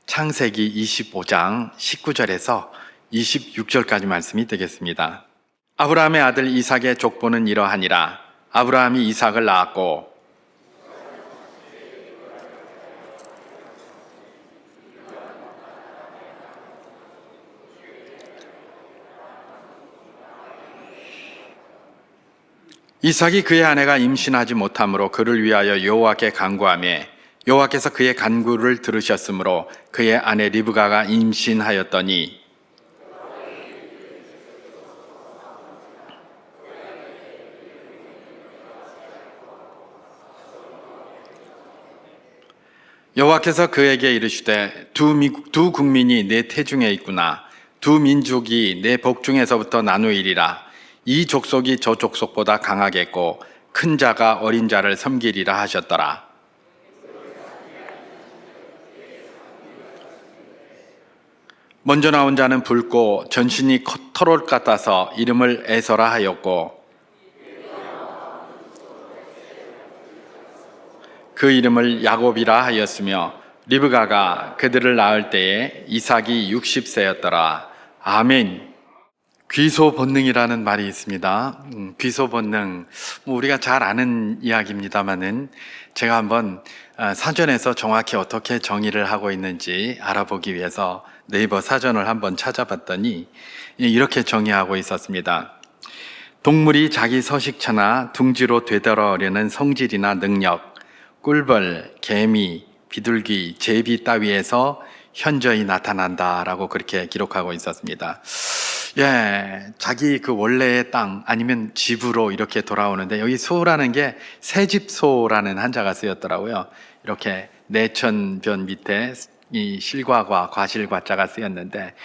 창세기 25장 19절에서 26절까지 말씀이 되겠습니다. 아브라함의 아들 이삭의 족보는 이러하니라. 아브라함이 이삭을 낳았고 이삭이 그의 아내가 임신하지 못하므로 그를 위하여 여호와께 간구하매 여호와께서 그의 간구를 들으셨으므로 그의 아내 리브가가 임신하였더니 여호와께서 그에게 이르시되 두 국민이 내 태중에 있구나. 두 민족이 내 복중에서부터 나누이리라. 이 족속이 저 족속보다 강하겠고 큰 자가 어린 자를 섬기리라 하셨더라. 먼저 나온 자는 붉고 전신이 털옷 같아서 이름을 에서라 하였고 그 이름을 야곱이라 하였으며 리브가가 그들을 낳을 때에 이삭이 60세였더라. 아멘. 귀소 본능이라는 말이 있습니다. 귀소 본능, 우리가 잘 아는 이야기입니다만은 제가 한번 사전에서 정확히 어떻게 정의를 하고 있는지 알아보기 위해서 네이버 사전을 한번 찾아봤더니 이렇게 정의하고 있었습니다. 동물이 자기 서식처나 둥지로 되돌아오려는 성질이나 능력, 꿀벌, 개미, 비둘기, 제비 따위에서 현저히 나타난다라고 그렇게 기록하고 있었습니다. 자기 그 원래의 땅 아니면 집으로 이렇게 돌아오는데 여기 소라는 게 새집소라는 한자가 쓰였더라고요. 이렇게 내천변 밑에 이 실과과 과실과자가 쓰였는데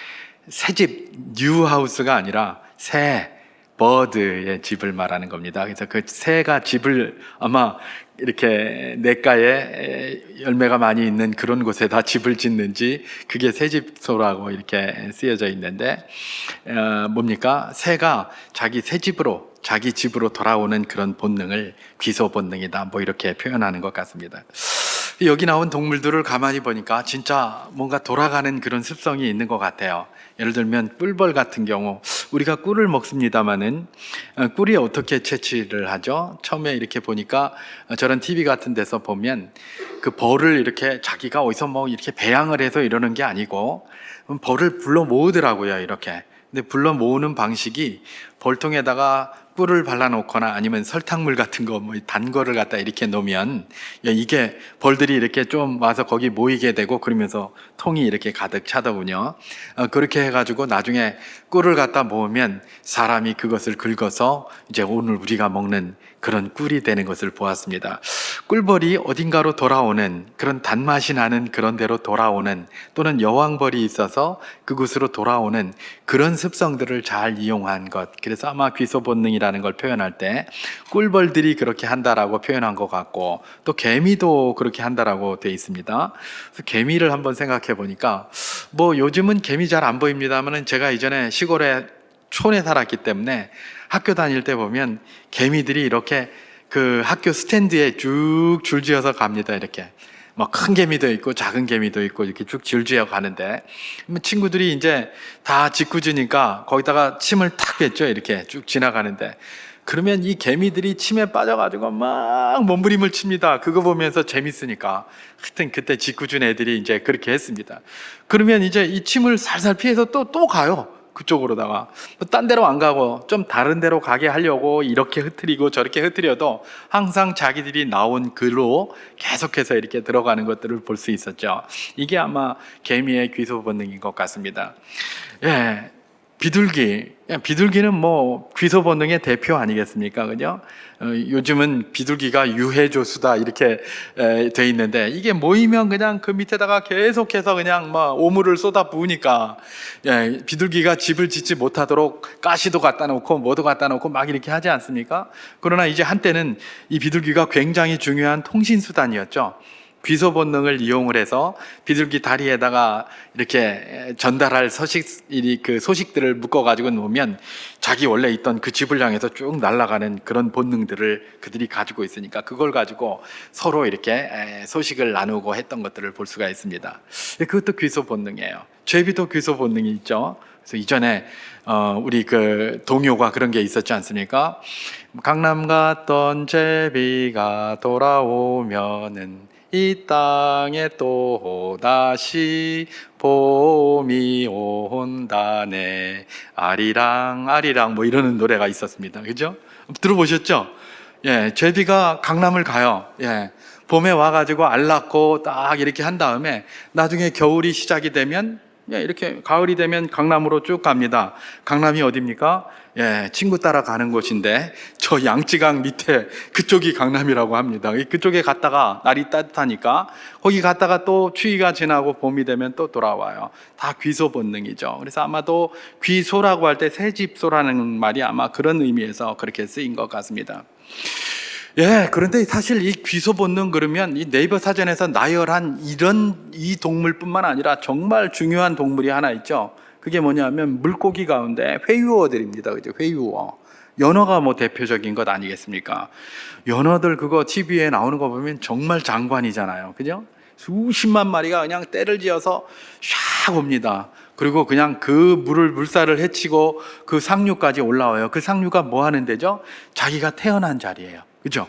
새집, 뉴하우스가 아니라 새, 버드의 집을 말하는 겁니다. 그래서 그 새가 집을 아마 이렇게 냇가에 열매가 많이 있는 그런 곳에다 집을 짓는지 그게 새집소라고 이렇게 쓰여져 있는데 뭡니까? 새가 자기 새집으로 자기 집으로 돌아오는 그런 본능을 귀소 본능이다 뭐 이렇게 표현하는 것 같습니다. 여기 나온 동물들을 가만히 보니까 진짜 뭔가 돌아가는 그런 습성이 있는 것 같아요. 예를 들면 꿀벌 같은 경우 우리가 꿀을 먹습니다마는 꿀이 어떻게 채취를 하죠? 처음에 이렇게 보니까 저런 TV 같은 데서 보면 그 벌을 이렇게 자기가 어디서 뭐 이렇게 배양을 해서 이러는 게 아니고 벌을 불러 모으더라고요. 이렇게. 근데 불러 모으는 방식이 벌통에다가 꿀을 발라놓거나 아니면 설탕물 같은 거, 뭐 단 거를 갖다 이렇게 놓으면 이게 벌들이 이렇게 좀 와서 거기 모이게 되고 그러면서 통이 이렇게 가득 차더군요. 그렇게 해가지고 나중에 꿀을 갖다 모으면 사람이 그것을 긁어서 이제 오늘 우리가 먹는 그런 꿀이 되는 것을 보았습니다. 꿀벌이 어딘가로 돌아오는 그런 단맛이 나는 그런 데로 돌아오는 또는 여왕벌이 있어서 그곳으로 돌아오는 그런 습성들을 잘 이용한 것. 그래서 아마 귀소 본능이라는 걸 표현할 때 꿀벌들이 그렇게 한다라고 표현한 것 같고 또 개미도 그렇게 한다라고 돼 있습니다. 그래서 개미를 한번 생각해 보니까 뭐 요즘은 개미 잘 안 보입니다만은 제가 이전에 시골에 촌에 살았기 때문에 학교 다닐 때 보면 개미들이 이렇게 그 학교 스탠드에 쭉 줄지어서 갑니다. 이렇게 뭐 큰 개미도 있고 작은 개미도 있고 이렇게 쭉 줄지어 가는데 친구들이 이제 다 짓궂으니까 거기다가 침을 탁 뱉죠. 이렇게 쭉 지나가는데 그러면 이 개미들이 침에 빠져가지고 막 몸부림을 칩니다. 그거 보면서 재밌으니까. 하여튼 그때 짓궂은 애들이 이제 그렇게 했습니다. 그러면 이제 이 침을 살살 피해서 또 가요. 그쪽으로다가. 딴 데로 안 가고 좀 다른 데로 가게 하려고 이렇게 흐트리고 저렇게 흐트려도 항상 자기들이 나온 글로 계속해서 이렇게 들어가는 것들을 볼 수 있었죠. 이게 아마 개미의 귀소 본능인 것 같습니다. 비둘기는 뭐 귀소 본능의 대표 아니겠습니까? 그죠? 요즘은 비둘기가 유해조수다 이렇게 돼 있는데 이게 모이면 그냥 그 밑에다가 계속해서 그냥 뭐 오물을 쏟아 부으니까 비둘기가 집을 짓지 못하도록 가시도 갖다 놓고 뭐도 갖다 놓고 막 이렇게 하지 않습니까? 그러나 이제 한때는 이 비둘기가 굉장히 중요한 통신 수단이었죠. 귀소 본능을 이용을 해서 비둘기 다리에다가 이렇게 전달할 그 소식들을 묶어가지고 놓으면 자기 원래 있던 그 집을 향해서 쭉 날아가는 그런 본능들을 그들이 가지고 있으니까 그걸 가지고 서로 이렇게 소식을 나누고 했던 것들을 볼 수가 있습니다. 그것도 귀소 본능이에요. 제비도 귀소 본능이 있죠. 그래서 이전에 우리 그 동요가 그런 게 있었지 않습니까? 강남 갔던 제비가 돌아오면은 이 땅에 또 다시 봄이 온다네 아리랑 아리랑 뭐 이러는 노래가 있었습니다. 그죠? 들어보셨죠? 예, 제비가 강남을 가요. 예, 봄에 와가지고 알 낳고 딱 이렇게 한 다음에 나중에 겨울이 시작이 되면 예, 이렇게 가을이 되면 강남으로 쭉 갑니다. 강남이 어디입니까? 예, 친구 따라 가는 곳인데 저 양쯔강 밑에 그쪽이 강남이라고 합니다. 그쪽에 갔다가 날이 따뜻하니까 거기 갔다가 또 추위가 지나고 봄이 되면 또 돌아와요. 다 귀소 본능이죠. 그래서 아마도 귀소라고 할 때 새집소라는 말이 아마 그런 의미에서 그렇게 쓰인 것 같습니다. 예, 그런데 사실 이 귀소 본능 그러면 이 네이버 사전에서 나열한 이 동물뿐만 아니라 정말 중요한 동물이 하나 있죠. 그게 뭐냐면 물고기 가운데 회유어들입니다. 그죠? 회유어. 연어가 뭐 대표적인 것 아니겠습니까? 연어들 그거 TV에 나오는 거 보면 정말 장관이잖아요. 그죠? 수십만 마리가 그냥 떼를 지어서 샥 옵니다. 그리고 그냥 그 물살을 헤치고 그 상류까지 올라와요. 그 상류가 뭐 하는 데죠? 자기가 태어난 자리예요. 그죠?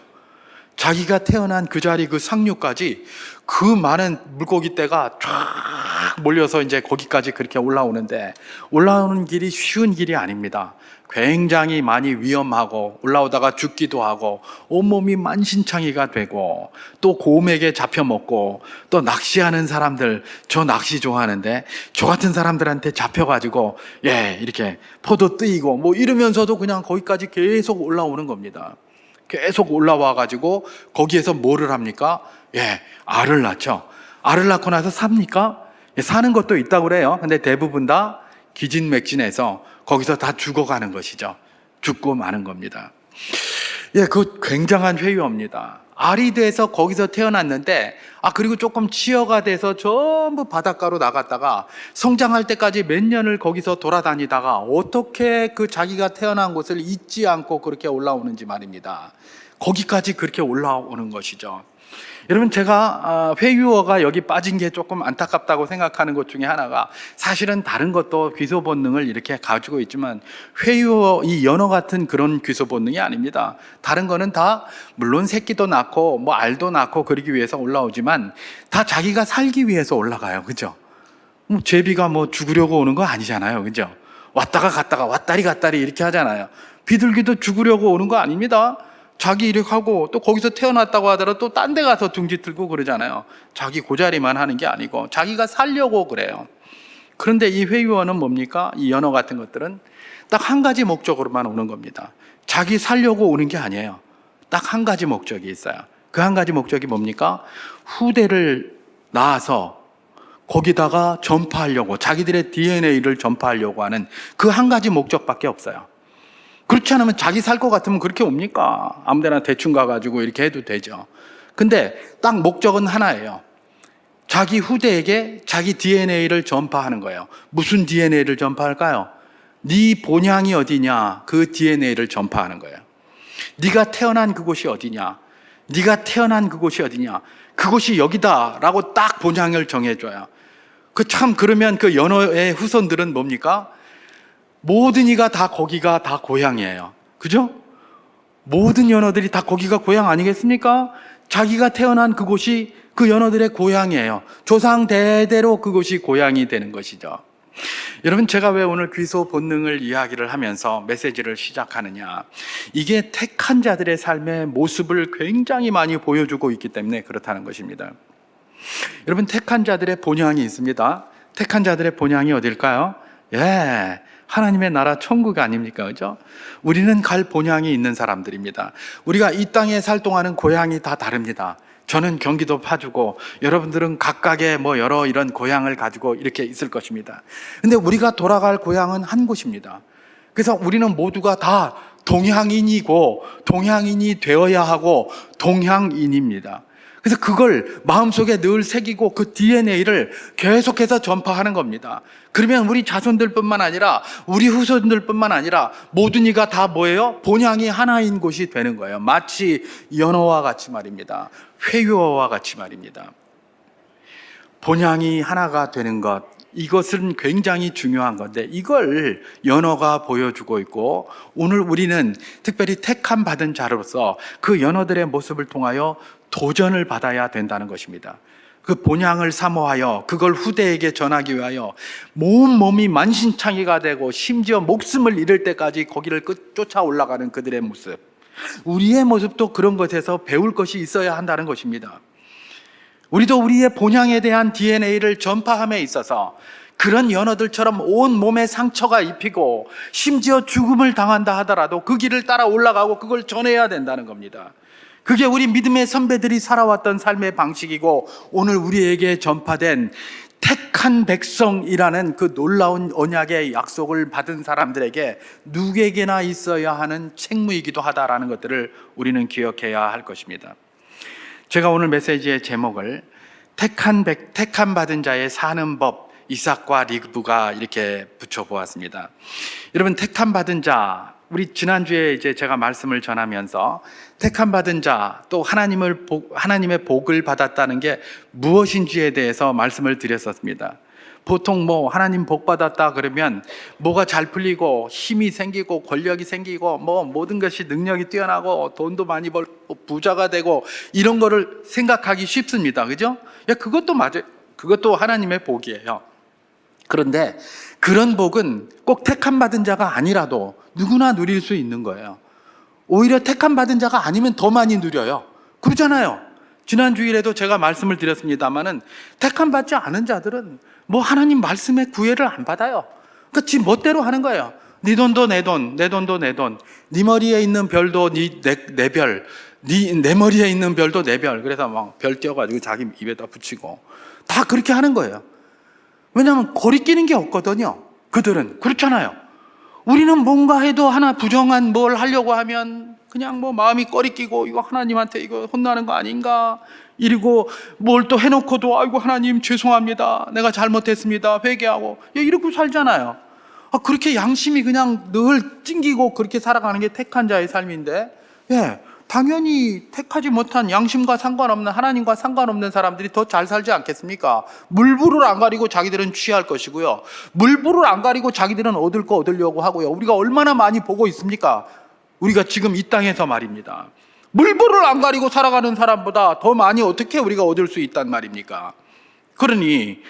자기가 태어난 그 자리 그 상류까지 그 많은 물고기 떼가 쫙 몰려서 이제 거기까지 그렇게 올라오는데 올라오는 길이 쉬운 길이 아닙니다. 굉장히 많이 위험하고 올라오다가 죽기도 하고 온몸이 만신창이가 되고 또 곰에게 잡혀먹고 또 낚시하는 사람들 저 낚시 좋아하는데 저 같은 사람들한테 잡혀가지고 예 이렇게 포도 뜨이고 뭐 이러면서도 그냥 거기까지 계속 올라오는 겁니다. 계속 올라와 가지고 거기에서 뭐를 합니까? 예, 알을 낳죠. 알을 낳고 나서 삽니까? 예, 사는 것도 있다고 그래요. 근데 대부분 다 기진맥진해서 거기서 다 죽어가는 것이죠. 죽고 마는 겁니다. 예, 그 굉장한 회유입니다. 알이 돼서 거기서 태어났는데 그리고 조금 치어가 돼서 전부 바닷가로 나갔다가 성장할 때까지 몇 년을 거기서 돌아다니다가 어떻게 그 자기가 태어난 곳을 잊지 않고 그렇게 올라오는지 말입니다. 거기까지 그렇게 올라오는 것이죠. 여러분 제가 회유어가 여기 빠진 게 조금 안타깝다고 생각하는 것 중에 하나가 사실은 다른 것도 귀소 본능을 이렇게 가지고 있지만 회유어 이 연어 같은 그런 귀소 본능이 아닙니다. 다른 거는 다 물론 새끼도 낳고 뭐 알도 낳고 그러기 위해서 올라오지만 다 자기가 살기 위해서 올라가요. 그죠? 제비가 뭐 죽으려고 오는 거 아니잖아요. 그죠? 왔다가 갔다가 왔다리 갔다리 이렇게 하잖아요. 비둘기도 죽으려고 오는 거 아닙니다. 자기 이렇게 하고 또 거기서 태어났다고 하더라도 또 딴 데 가서 둥지 틀고 그러잖아요. 자기 고자리만 하는 게 아니고 자기가 살려고 그래요. 그런데 이 회유어는 뭡니까? 이 연어 같은 것들은 딱 한 가지 목적으로만 오는 겁니다. 자기 살려고 오는 게 아니에요. 딱 한 가지 목적이 있어요. 그 한 가지 목적이 뭡니까? 후대를 낳아서 거기다가 전파하려고 자기들의 DNA를 전파하려고 하는 그 한 가지 목적밖에 없어요. 그렇지 않으면 자기 살 것 같으면 그렇게 옵니까? 아무데나 대충 가가지고 이렇게 해도 되죠. 근데 딱 목적은 하나예요. 자기 후대에게 자기 DNA를 전파하는 거예요. 무슨 DNA를 전파할까요? 네 본향이 어디냐? 그 DNA를 전파하는 거예요. 네가 태어난 그곳이 어디냐? 네가 태어난 그곳이 어디냐? 그곳이 여기다라고 딱 본향을 정해줘요. 그러면 그 연어의 후손들은 뭡니까? 모든 이가 다 거기가 다 고향이에요. 그죠? 모든 연어들이 다 거기가 고향 아니겠습니까? 자기가 태어난 그곳이 그 연어들의 고향이에요. 조상 대대로 그곳이 고향이 되는 것이죠. 여러분 제가 왜 오늘 귀소 본능을 이야기를 하면서 메시지를 시작하느냐, 이게 택한 자들의 삶의 모습을 굉장히 많이 보여주고 있기 때문에 그렇다는 것입니다. 여러분 택한 자들의 본향이 있습니다. 택한 자들의 본향이 어딜까요? 예, 하나님의 나라 천국 아닙니까? 그죠? 우리는 갈 본향이 있는 사람들입니다. 우리가 이 땅에 살 동안은 고향이 다 다릅니다. 저는 경기도 파주고 여러분들은 각각의 뭐 여러 이런 고향을 가지고 이렇게 있을 것입니다. 근데 우리가 돌아갈 고향은 한 곳입니다. 그래서 우리는 모두가 다 동향인이고 동향인이 되어야 하고 동향인입니다. 그래서 그걸 마음속에 늘 새기고 그 DNA를 계속해서 전파하는 겁니다. 그러면 우리 자손들뿐만 아니라 우리 후손들뿐만 아니라 모든 이가 다 뭐예요? 본향이 하나인 곳이 되는 거예요. 마치 연어와 같이 말입니다. 회유어와 같이 말입니다. 본향이 하나가 되는 것, 이것은 굉장히 중요한 건데 이걸 연어가 보여주고 있고, 오늘 우리는 특별히 택함 받은 자로서 그 연어들의 모습을 통하여 도전을 받아야 된다는 것입니다. 그 본향을 사모하여 그걸 후대에게 전하기 위하여 몸이 만신창이가 되고 심지어 목숨을 잃을 때까지 거기를 쫓아 올라가는 그들의 모습, 우리의 모습도 그런 것에서 배울 것이 있어야 한다는 것입니다. 우리도 우리의 본향에 대한 DNA를 전파함에 있어서 그런 연어들처럼 온 몸에 상처가 입히고 심지어 죽음을 당한다 하더라도 그 길을 따라 올라가고 그걸 전해야 된다는 겁니다. 그게 우리 믿음의 선배들이 살아왔던 삶의 방식이고, 오늘 우리에게 전파된 택한 백성이라는 그 놀라운 언약의 약속을 받은 사람들에게 누구에게나 있어야 하는 책무이기도 하다라는 것들을 우리는 기억해야 할 것입니다. 제가 오늘 메시지의 제목을 택한 받은 자의 사는 법, 이삭과 리브가 이렇게 붙여보았습니다. 여러분, 택한 받은 자, 우리 지난주에 이제 제가 말씀을 전하면서 택한 받은 자, 또 하나님의 복을 받았다는 게 무엇인지에 대해서 말씀을 드렸었습니다. 보통 하나님 복 받았다 그러면 뭐가 잘 풀리고 힘이 생기고 권력이 생기고 모든 것이 능력이 뛰어나고 돈도 많이 벌고 부자가 되고 이런 거를 생각하기 쉽습니다. 그죠? 그것도 맞아요. 그것도 하나님의 복이에요. 그런데 그런 복은 꼭 택함 받은 자가 아니라도 누구나 누릴 수 있는 거예요. 오히려 택함 받은 자가 아니면 더 많이 누려요. 그러잖아요. 지난 주일에도 제가 말씀을 드렸습니다마는 택함 받지 않은 자들은 하나님 말씀에 구애를 안 받아요. 그러니까 지 멋대로 하는 거예요. 네 돈도 내 돈, 내 돈도 내 돈, 네 머리에 있는 별도 내 별, 내 머리에 있는 별도 내 별. 그래서 별 띄워가지고 자기 입에다 붙이고 다 그렇게 하는 거예요. 왜냐하면 거리끼는 게 없거든요. 그들은 그렇잖아요. 우리는 뭔가 해도 하나 부정한 뭘 하려고 하면 그냥 마음이 꺼리끼고 이거 하나님한테 이거 혼나는 거 아닌가, 이러고 뭘 또 해놓고도 아이고 하나님 죄송합니다, 내가 잘못했습니다, 회개하고 이러고 살잖아요. 그렇게 양심이 그냥 늘 찡기고 그렇게 살아가는 게 택한 자의 삶인데, 당연히 택하지 못한 양심과 상관없는, 하나님과 상관없는 사람들이 더 잘 살지 않겠습니까? 물불을 안 가리고 자기들은 취할 것이고요, 물불을 안 가리고 자기들은 얻을 거 얻으려고 하고요. 우리가 얼마나 많이 보고 있습니까? 우리가 지금 이 땅에서 말입니다. 물불을 안 가리고 살아가는 사람보다 더 많이 어떻게 우리가 얻을 수 있단 말입니까? 그러니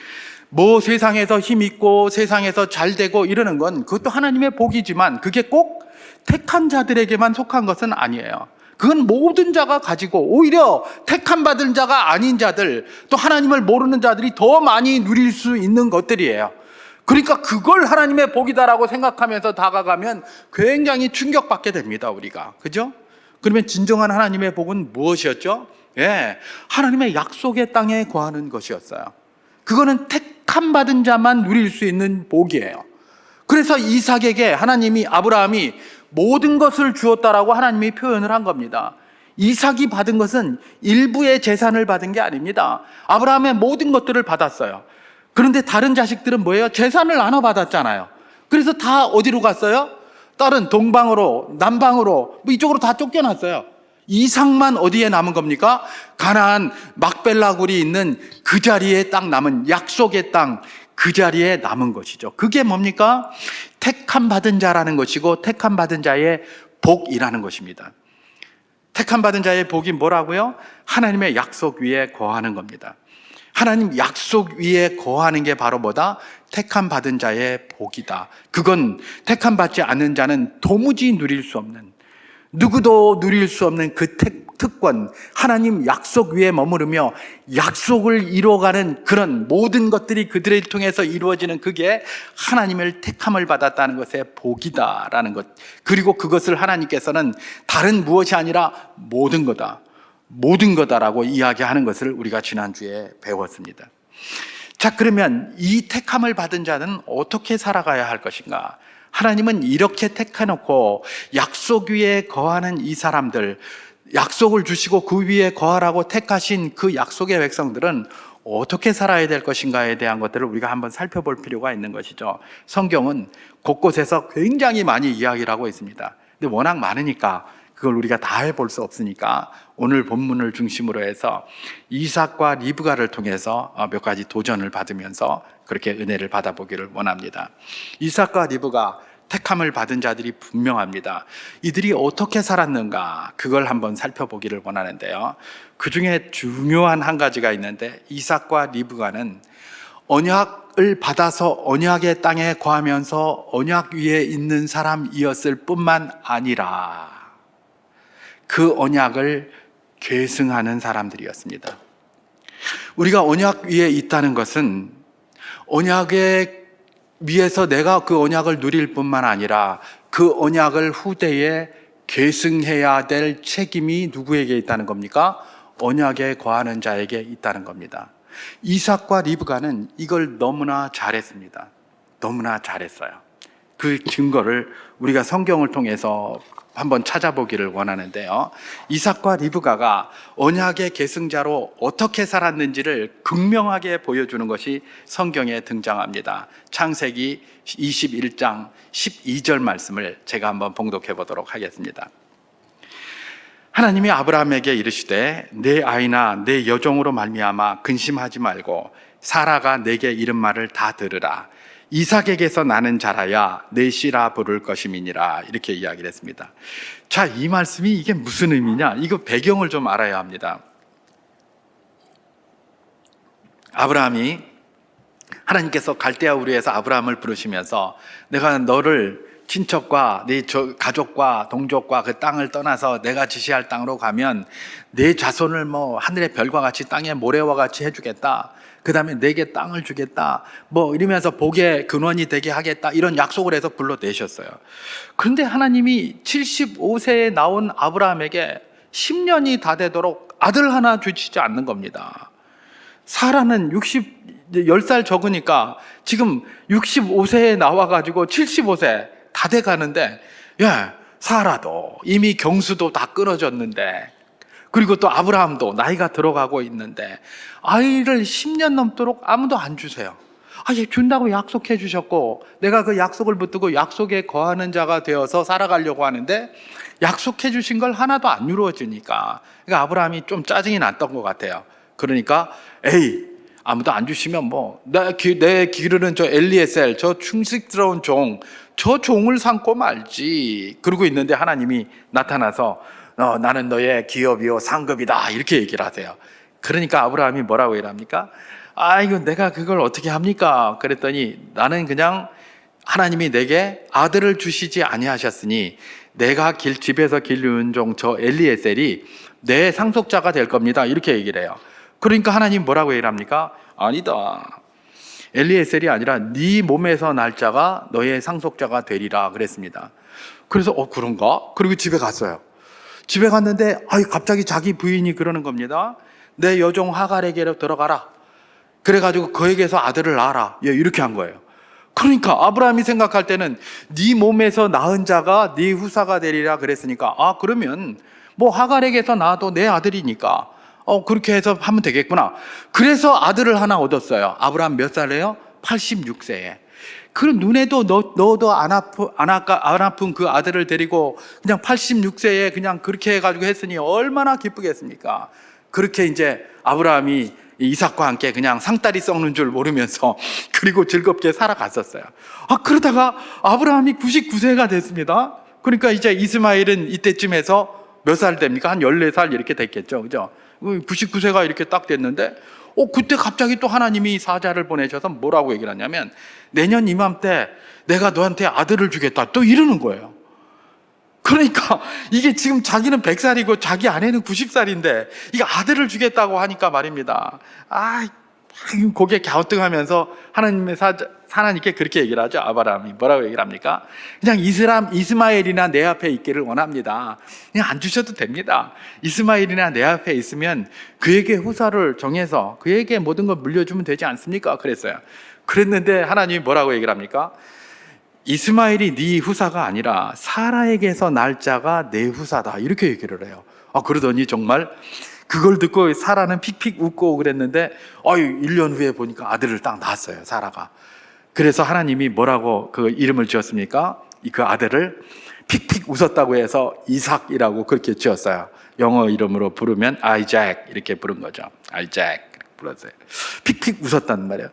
세상에서 힘있고 세상에서 잘 되고 이러는 건 그것도 하나님의 복이지만 그게 꼭 택한 자들에게만 속한 것은 아니에요. 그건 모든 자가 가지고, 오히려 택함 받은 자가 아닌 자들, 또 하나님을 모르는 자들이 더 많이 누릴 수 있는 것들이에요. 그러니까 그걸 하나님의 복이다라고 생각하면서 다가가면 굉장히 충격받게 됩니다, 우리가. 그죠? 그러면 진정한 하나님의 복은 무엇이었죠? 하나님의 약속의 땅에 거하는 것이었어요. 그거는 택함 받은 자만 누릴 수 있는 복이에요. 그래서 이삭에게 아브라함이 모든 것을 주었다라고 하나님이 표현을 한 겁니다. 이삭이 받은 것은 일부의 재산을 받은 게 아닙니다. 아브라함의 모든 것들을 받았어요. 그런데 다른 자식들은 뭐예요? 재산을 나눠 받았잖아요. 그래서 다 어디로 갔어요? 딸은 동방으로, 남방으로, 이쪽으로 다 쫓겨났어요. 이삭만 어디에 남은 겁니까? 가나안 막벨라굴이 있는 그 자리에 딱 남은 약속의 땅, 그 자리에 남은 것이죠. 그게 뭡니까? 택함 받은 자라는 것이고, 택함 받은 자의 복이라는 것입니다. 택함 받은 자의 복이 뭐라고요? 하나님의 약속 위에 거하는 겁니다. 하나님 약속 위에 거하는 게 바로 뭐다? 택함 받은 자의 복이다. 그건 택함 받지 않는 자는 도무지 누릴 수 없는, 누구도 누릴 수 없는 그 특권, 하나님 약속 위에 머무르며 약속을 이루어가는 그런 모든 것들이 그들을 통해서 이루어지는, 그게 하나님을 택함을 받았다는 것의 복이다라는 것. 그리고 그것을 하나님께서는 다른 무엇이 아니라 모든 거다라고 이야기하는 것을 우리가 지난주에 배웠습니다. 자, 그러면 이 택함을 받은 자는 어떻게 살아가야 할 것인가? 하나님은 이렇게 택해놓고 약속 위에 거하는 이 사람들, 약속을 주시고 그 위에 거하라고 택하신 그 약속의 백성들은 어떻게 살아야 될 것인가에 대한 것들을 우리가 한번 살펴볼 필요가 있는 것이죠. 성경은 곳곳에서 굉장히 많이 이야기를 하고 있습니다. 근데 워낙 많으니까 그걸 우리가 다 해볼 수 없으니까 오늘 본문을 중심으로 해서 이삭과 리브가를 통해서 몇 가지 도전을 받으면서 그렇게 은혜를 받아보기를 원합니다. 이삭과 리브가 택함을 받은 자들이 분명합니다. 이들이 어떻게 살았는가 그걸 한번 살펴보기를 원하는데요. 그 중에 중요한 한 가지가 있는데 이삭과 리브가는 언약을 받아서 언약의 땅에 거하면서 언약 위에 있는 사람이었을 뿐만 아니라 그 언약을 계승하는 사람들이었습니다. 우리가 언약 위에 있다는 것은 언약의 위에서 내가 그 언약을 누릴 뿐만 아니라 그 언약을 후대에 계승해야 될 책임이 누구에게 있다는 겁니까? 언약에 거하는 자에게 있다는 겁니다. 이삭과 리브가는 이걸 너무나 잘했습니다. 너무나 잘했어요. 그 증거를 우리가 성경을 통해서 한번 찾아보기를 원하는데요. 이삭과 리브가가 언약의 계승자로 어떻게 살았는지를 극명하게 보여주는 것이 성경에 등장합니다. 창세기 21장 12절 말씀을 제가 한번 봉독해 보도록 하겠습니다. 하나님이 아브라함에게 이르시되 내 아이나 내 여종으로 말미암아 근심하지 말고 사라가 내게 이른 말을 다 들으라. 이삭에게서 나는 자라야 내 씨라 부를 것임이니라. 이렇게 이야기를 했습니다. 자, 이 말씀이 이게 무슨 의미냐? 이거 배경을 좀 알아야 합니다. 아브라함이 하나님께서 갈대아 우르에서 아브라함을 부르시면서 내가 너를 친척과 네 가족과 동족과 그 땅을 떠나서 내가 지시할 땅으로 가면 내 자손을 뭐 하늘의 별과 같이 땅의 모래와 같이 해주겠다. 그 다음에 내게 땅을 주겠다. 뭐 이러면서 복의 근원이 되게 하겠다. 이런 약속을 해서 불러내셨어요. 그런데 하나님이 75세에 나온 아브라함에게 10년이 다 되도록 아들 하나 주시지 않는 겁니다. 사라는 10살 적으니까 지금 65세에 나와가지고 75세 다 돼가는데, 사라도 이미 경수도 다 끊어졌는데, 그리고 또 아브라함도 나이가 들어가고 있는데 아이를 10년 넘도록 아무도 안 주세요. 얘 준다고 약속해 주셨고 내가 그 약속을 붙들고 약속에 거하는 자가 되어서 살아가려고 하는데 약속해 주신 걸 하나도 안 이루어지니까 그러니까 아브라함이 좀 짜증이 났던 것 같아요. 그러니까 아무도 안 주시면 내 기르는 저 엘리에셀 저 충식스러운 저 종을 삼고 말지 그러고 있는데 하나님이 나타나서 나는 너의 기업이요 상급이다 이렇게 얘기를 하세요. 그러니까 아브라함이 뭐라고 얘기합니까? 이거 내가 그걸 어떻게 합니까? 그랬더니 나는 그냥 하나님이 내게 아들을 주시지 아니하셨으니 내가 집에서 기르는 종 저 엘리에셀이 내 상속자가 될 겁니다 이렇게 얘기를 해요. 그러니까 하나님 뭐라고 얘기를 합니까? 아니다. 엘리에셀이 아니라 네 몸에서 날 자가 너의 상속자가 되리라 그랬습니다. 그래서 그런가? 그리고 집에 갔어요. 집에 갔는데 갑자기 자기 부인이 그러는 겁니다. 내 여종 하갈에게로 들어가라. 그래가지고 그에게서 아들을 낳아라. 이렇게 한 거예요. 그러니까 아브라함이 생각할 때는 네 몸에서 낳은 자가 네 후사가 되리라 그랬으니까 그러면 하갈에게서 낳아도 내 아들이니까 그렇게 해서 하면 되겠구나. 그래서 아들을 하나 얻었어요. 아브라함 몇 살이에요? 86세에. 그 눈에도 너도 안 아픈 그 아들을 데리고 그냥 86세에 그냥 그렇게 해가지고 했으니 얼마나 기쁘겠습니까? 그렇게 이제 아브라함이 이삭과 함께 그냥 상다리 썩는 줄 모르면서 그리고 즐겁게 살아갔었어요. 그러다가 아브라함이 99세가 됐습니다. 그러니까 이제 이스마엘은 이때쯤에서 몇 살 됩니까? 한 14살 이렇게 됐겠죠. 그죠? 99세가 이렇게 딱 됐는데 그때 갑자기 또 하나님이 사자를 보내셔서 뭐라고 얘기를 하냐면 내년 이맘때 내가 너한테 아들을 주겠다 또 이러는 거예요. 그러니까 이게 지금 자기는 100살이고 자기 아내는 90살인데 이게 아들을 주겠다고 하니까 말입니다. 고개 갸우뚱하면서 하나님께 그렇게 얘기를 하죠. 아브라함이 뭐라고 얘기를 합니까? 그냥 이스마엘이나 내 앞에 있기를 원합니다. 그냥 안 주셔도 됩니다. 이스마엘이나 내 앞에 있으면 그에게 후사를 정해서 그에게 모든 걸 물려주면 되지 않습니까? 그랬어요. 그랬는데 하나님이 뭐라고 얘기를 합니까? 이스마엘이 네 후사가 아니라 사라에게서 날 자가 내 후사다 이렇게 얘기를 해요. 그러더니 정말 그걸 듣고 사라는 픽픽 웃고 그랬는데 1년 후에 보니까 아들을 딱 낳았어요, 사라가. 그래서 하나님이 뭐라고 그 이름을 지었습니까? 그 아들을 픽픽 웃었다고 해서 이삭이라고 그렇게 지었어요. 영어 이름으로 부르면 아이작 이렇게 부른 거죠. 아이작 불렀어요. 픽픽 웃었단 말이에요.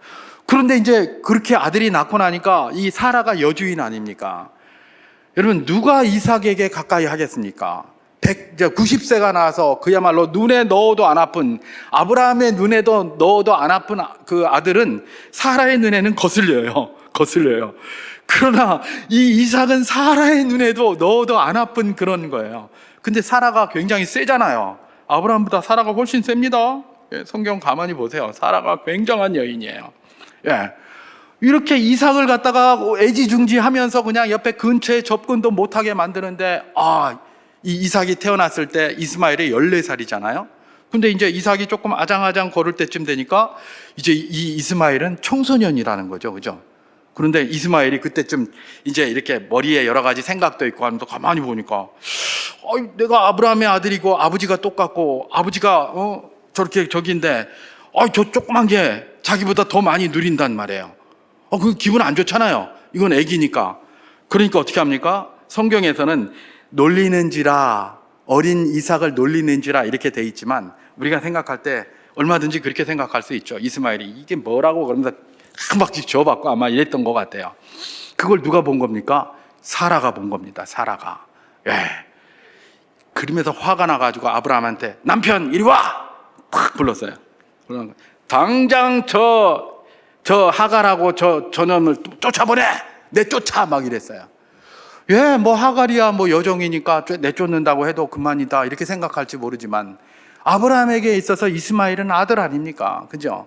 그런데 이제 그렇게 아들이 낳고 나니까 이 사라가 여주인 아닙니까? 여러분, 누가 이삭에게 가까이 하겠습니까? 90세가 나서 그야말로 눈에 넣어도 안 아픈, 아브라함의 눈에도 넣어도 안 아픈 그 아들은 사라의 눈에는 거슬려요. 그러나 이 이삭은 사라의 눈에도 넣어도 안 아픈 그런 거예요. 근데 사라가 굉장히 세잖아요. 아브라함보다 사라가 훨씬 셉니다. 성경 가만히 보세요. 사라가 굉장한 여인이에요. 이렇게 이삭을 갖다가 애지중지하면서 그냥 옆에 근처에 접근도 못하게 만드는데, 이 이삭이 태어났을 때 이스마엘이 14살이잖아요. 근데 이제 이삭이 조금 아장아장 걸을 때쯤 되니까 이제 이 이스마엘은 청소년이라는 거죠. 그죠? 그런데 이스마엘이 그때쯤 이제 이렇게 머리에 여러 가지 생각도 있고 하면서 가만히 보니까 내가 아브라함의 아들이고 아버지가 똑같고 아버지가 저렇게 저기인데 저 조그만 게 자기보다 더 많이 누린단 말이에요. 그 기분 안 좋잖아요. 이건 애기니까. 그러니까 어떻게 합니까? 성경에서는 놀리는지라, 어린 이삭을 놀리는지라 이렇게 돼 있지만 우리가 생각할 때 얼마든지 그렇게 생각할 수 있죠. 이스마엘이 이게 뭐라고 그러면서 한 바퀴 줘봤고 아마 이랬던 것 같아요. 그걸 누가 본 겁니까? 사라가 본 겁니다. 사라가. 그러면서 화가 나가지고 아브라함한테 남편 이리 와! 탁 불렀어요. 당장 저 하갈하고 저 놈을 쫓아보내! 내쫓아! 막 이랬어요. 뭐 하갈이야 뭐 여종이니까 내쫓는다고 해도 그만이다 이렇게 생각할지 모르지만 아브라함에게 있어서 이스마엘은 아들 아닙니까? 그죠?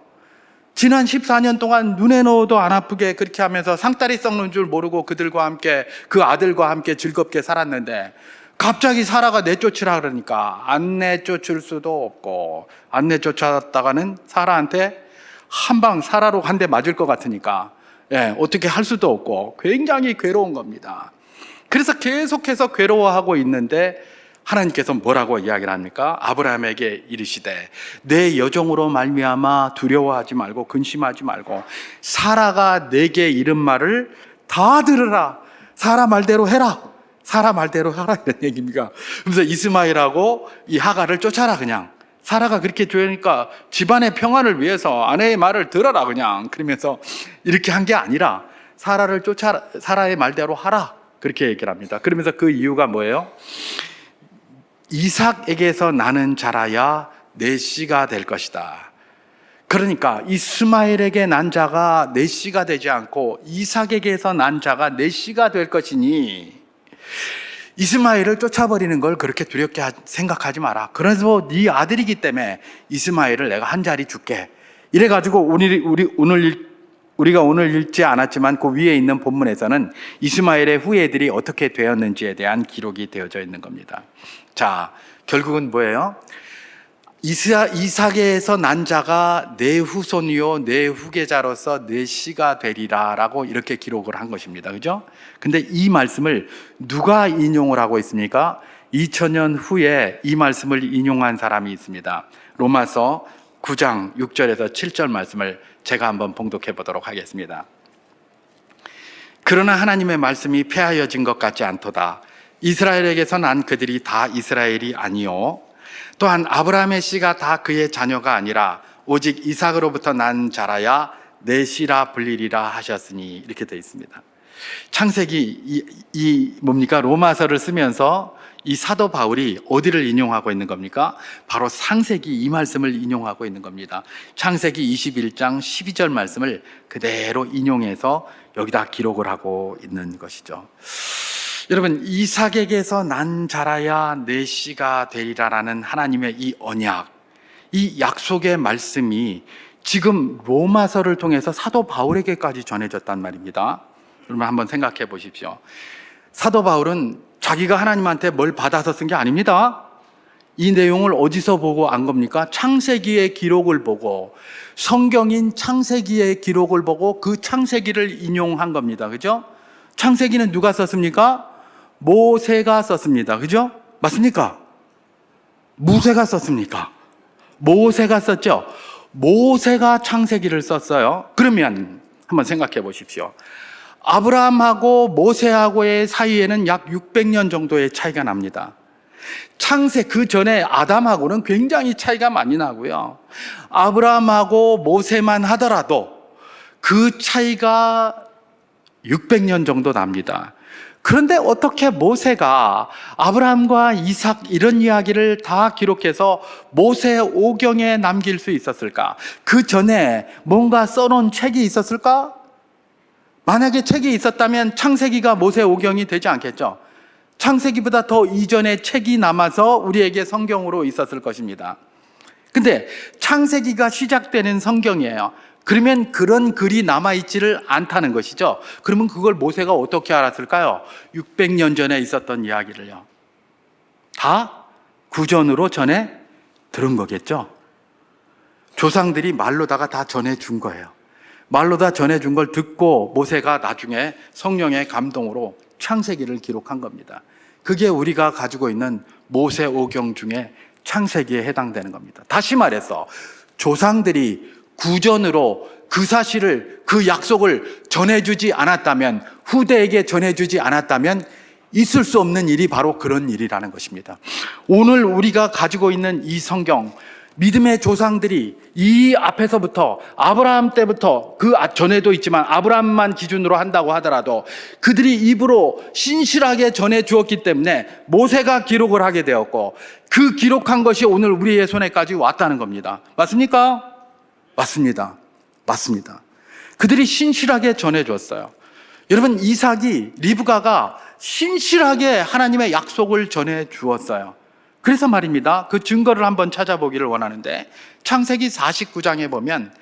지난 14년 동안 눈에 넣어도 안 아프게 그렇게 하면서 상다리 썩는 줄 모르고 그들과 함께, 그 아들과 함께 즐겁게 살았는데 갑자기 사라가 내쫓으라 그러니까 안 내쫓을 수도 없고, 안 내쫓았다가는 사라한테 사라로 한 대 맞을 것 같으니까 어떻게 할 수도 없고 굉장히 괴로운 겁니다. 그래서 계속해서 괴로워하고 있는데 하나님께서 뭐라고 이야기를 합니까? 아브라함에게 이르시되 내 여종으로 말미암아 두려워하지 말고 근심하지 말고 사라가 내게 이른 말을 다 들으라. 사라 말대로 해라. 사라 말대로 하라 이런 얘기입니다. 그래서 이스마엘하고 이 하갈을 쫓아라. 그냥 사라가 그렇게 조니까 집안의 평안을 위해서 아내의 말을 들어라 그냥. 그러면서 이렇게 한 게 아니라 사라를 쫓아라. 사라의 말대로 하라. 그렇게 얘기를 합니다. 그러면서 그 이유가 뭐예요? 이삭에게서 나는 자라야 내 씨가 될 것이다. 그러니까 이스마엘에게 난 자가 내 씨가 되지 않고 이삭에게서 난 자가 내 씨가 될 것이니 이스마엘을 쫓아버리는 걸 그렇게 두렵게 생각하지 마라. 그래서 네 아들이기 때문에 이스마엘을 내가 한 자리 줄게. 이래가지고 우리가 오늘 읽지 않았지만 그 위에 있는 본문에서는 이스마엘의 후예들이 어떻게 되었는지에 대한 기록이 되어져 있는 겁니다. 자, 결국은 뭐예요? 이삭에서 난 자가 내 후손이요 내 후계자로서 내 씨가 되리라 라고 이렇게 기록을 한 것입니다. 그죠? 근데 이 말씀을 누가 인용을 하고 있습니까? 2000년 후에 이 말씀을 인용한 사람이 있습니다. 로마서 9장 6절에서 7절 말씀을 제가 한번 봉독해 보도록 하겠습니다. 그러나 하나님의 말씀이 폐하여진 것 같지 않도다. 이스라엘에게서 난 그들이 다 이스라엘이 아니요 또한 아브라함의 씨가 다 그의 자녀가 아니라 오직 이삭으로부터 난 자라야 내 씨라 불리리라 하셨으니 이렇게 되어 있습니다. 창세기 뭡니까? 로마서를 쓰면서 이 사도 바울이 어디를 인용하고 있는 겁니까? 바로 창세기 이 말씀을 인용하고 있는 겁니다. 창세기 21장 12절 말씀을 그대로 인용해서 여기다 기록을 하고 있는 것이죠. 여러분, 이삭에게서 난 자라야 내 씨가 되리라라는 하나님의 이 언약, 이 약속의 말씀이 지금 로마서를 통해서 사도 바울에게까지 전해졌단 말입니다. 여러분 한번 생각해 보십시오. 사도 바울은 자기가 하나님한테 뭘 받아서 쓴 게 아닙니다. 이 내용을 어디서 보고 안 겁니까? 창세기의 기록을 보고, 성경인 창세기의 기록을 보고 그 창세기를 인용한 겁니다. 그죠? 창세기는 누가 썼습니까? 모세가 썼습니다. 그죠? 맞습니까? 무새가 썼습니까? 모세가 썼죠. 모세가 창세기를 썼어요. 그러면 한번 생각해 보십시오. 아브라함하고 모세하고의 사이에는 약 600년 정도의 차이가 납니다. 창세 그 전에 아담하고는 굉장히 차이가 많이 나고요. 아브라함하고 모세만 하더라도 그 차이가 600년 정도 납니다. 그런데 어떻게 모세가 아브라함과 이삭 이런 이야기를 다 기록해서 모세 오경에 남길 수 있었을까? 그 전에 뭔가 써놓은 책이 있었을까? 만약에 책이 있었다면 창세기가 모세 오경이 되지 않겠죠? 창세기보다 더 이전에 책이 남아서 우리에게 성경으로 있었을 것입니다. 근데 창세기가 시작되는 성경이에요. 그러면 그런 글이 남아있지를 않다는 것이죠. 그러면 그걸 모세가 어떻게 알았을까요? 600년 전에 있었던 이야기를요. 다 구전으로 전해 들은 거겠죠. 조상들이 말로다가 다 전해준 거예요. 말로다 전해준 걸 듣고 모세가 나중에 성령의 감동으로 창세기를 기록한 겁니다. 그게 우리가 가지고 있는 모세 오경 중에 창세기에 해당되는 겁니다. 다시 말해서 조상들이 구전으로 그 사실을, 그 약속을 전해주지 않았다면, 후대에게 전해주지 않았다면 있을 수 없는 일이 바로 그런 일이라는 것입니다. 오늘 우리가 가지고 있는 이 성경, 믿음의 조상들이 이 앞에서부터 아브라함 때부터 그 전에도 있지만 아브라함만 기준으로 한다고 하더라도 그들이 입으로 신실하게 전해 주었기 때문에 모세가 기록을 하게 되었고 그 기록한 것이 오늘 우리의 손에까지 왔다는 겁니다. 맞습니까? 맞습니다. 맞습니다. 그들이 신실하게 전해 줬어요. 여러분, 이삭이, 리브가가 신실하게 하나님의 약속을 전해 주었어요. 그래서 말입니다. 그 증거를 한번 찾아보기를 원하는데 창세기 49장에 보면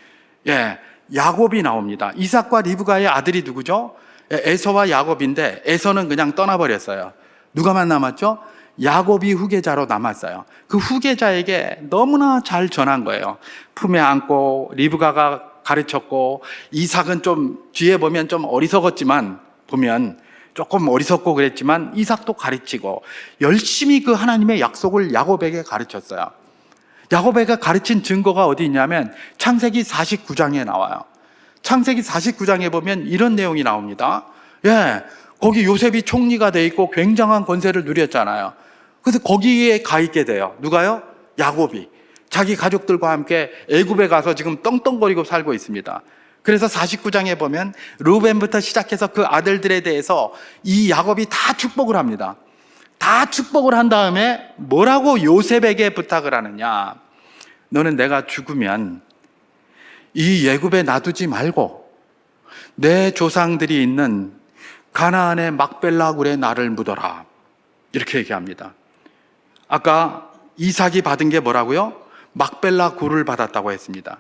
야곱이 나옵니다. 이삭과 리브가의 아들이 누구죠? 에서와 야곱인데 에서는 그냥 떠나버렸어요. 누가만 남았죠? 야곱이 후계자로 남았어요. 그 후계자에게 너무나 잘 전한 거예요. 품에 안고 리브가가 가르쳤고 이삭은 좀 뒤에 보면 좀 어리석었지만 보면 조금 어리석고 그랬지만 이삭도 가르치고 열심히 그 하나님의 약속을 야곱에게 가르쳤어요. 야곱에게 가르친 증거가 어디 있냐면 창세기 49장에 나와요. 창세기 49장에 보면 이런 내용이 나옵니다. 거기 요셉이 총리가 돼 있고 굉장한 권세를 누렸잖아요. 그래서 거기에 가 있게 돼요. 누가요? 야곱이. 자기 가족들과 함께 애굽에 가서 지금 떵떵거리고 살고 있습니다. 그래서 49장에 보면 루벤부터 시작해서 그 아들들에 대해서 이 야곱이 다 축복을 합니다. 다 축복을 한 다음에 뭐라고 요셉에게 부탁을 하느냐? 너는 내가 죽으면 이 애굽에 놔두지 말고 내 조상들이 있는 가나안의 막벨라 굴에 나를 묻어라. 이렇게 얘기합니다. 아까 이삭이 받은 게 뭐라고요? 막벨라 굴을 받았다고 했습니다.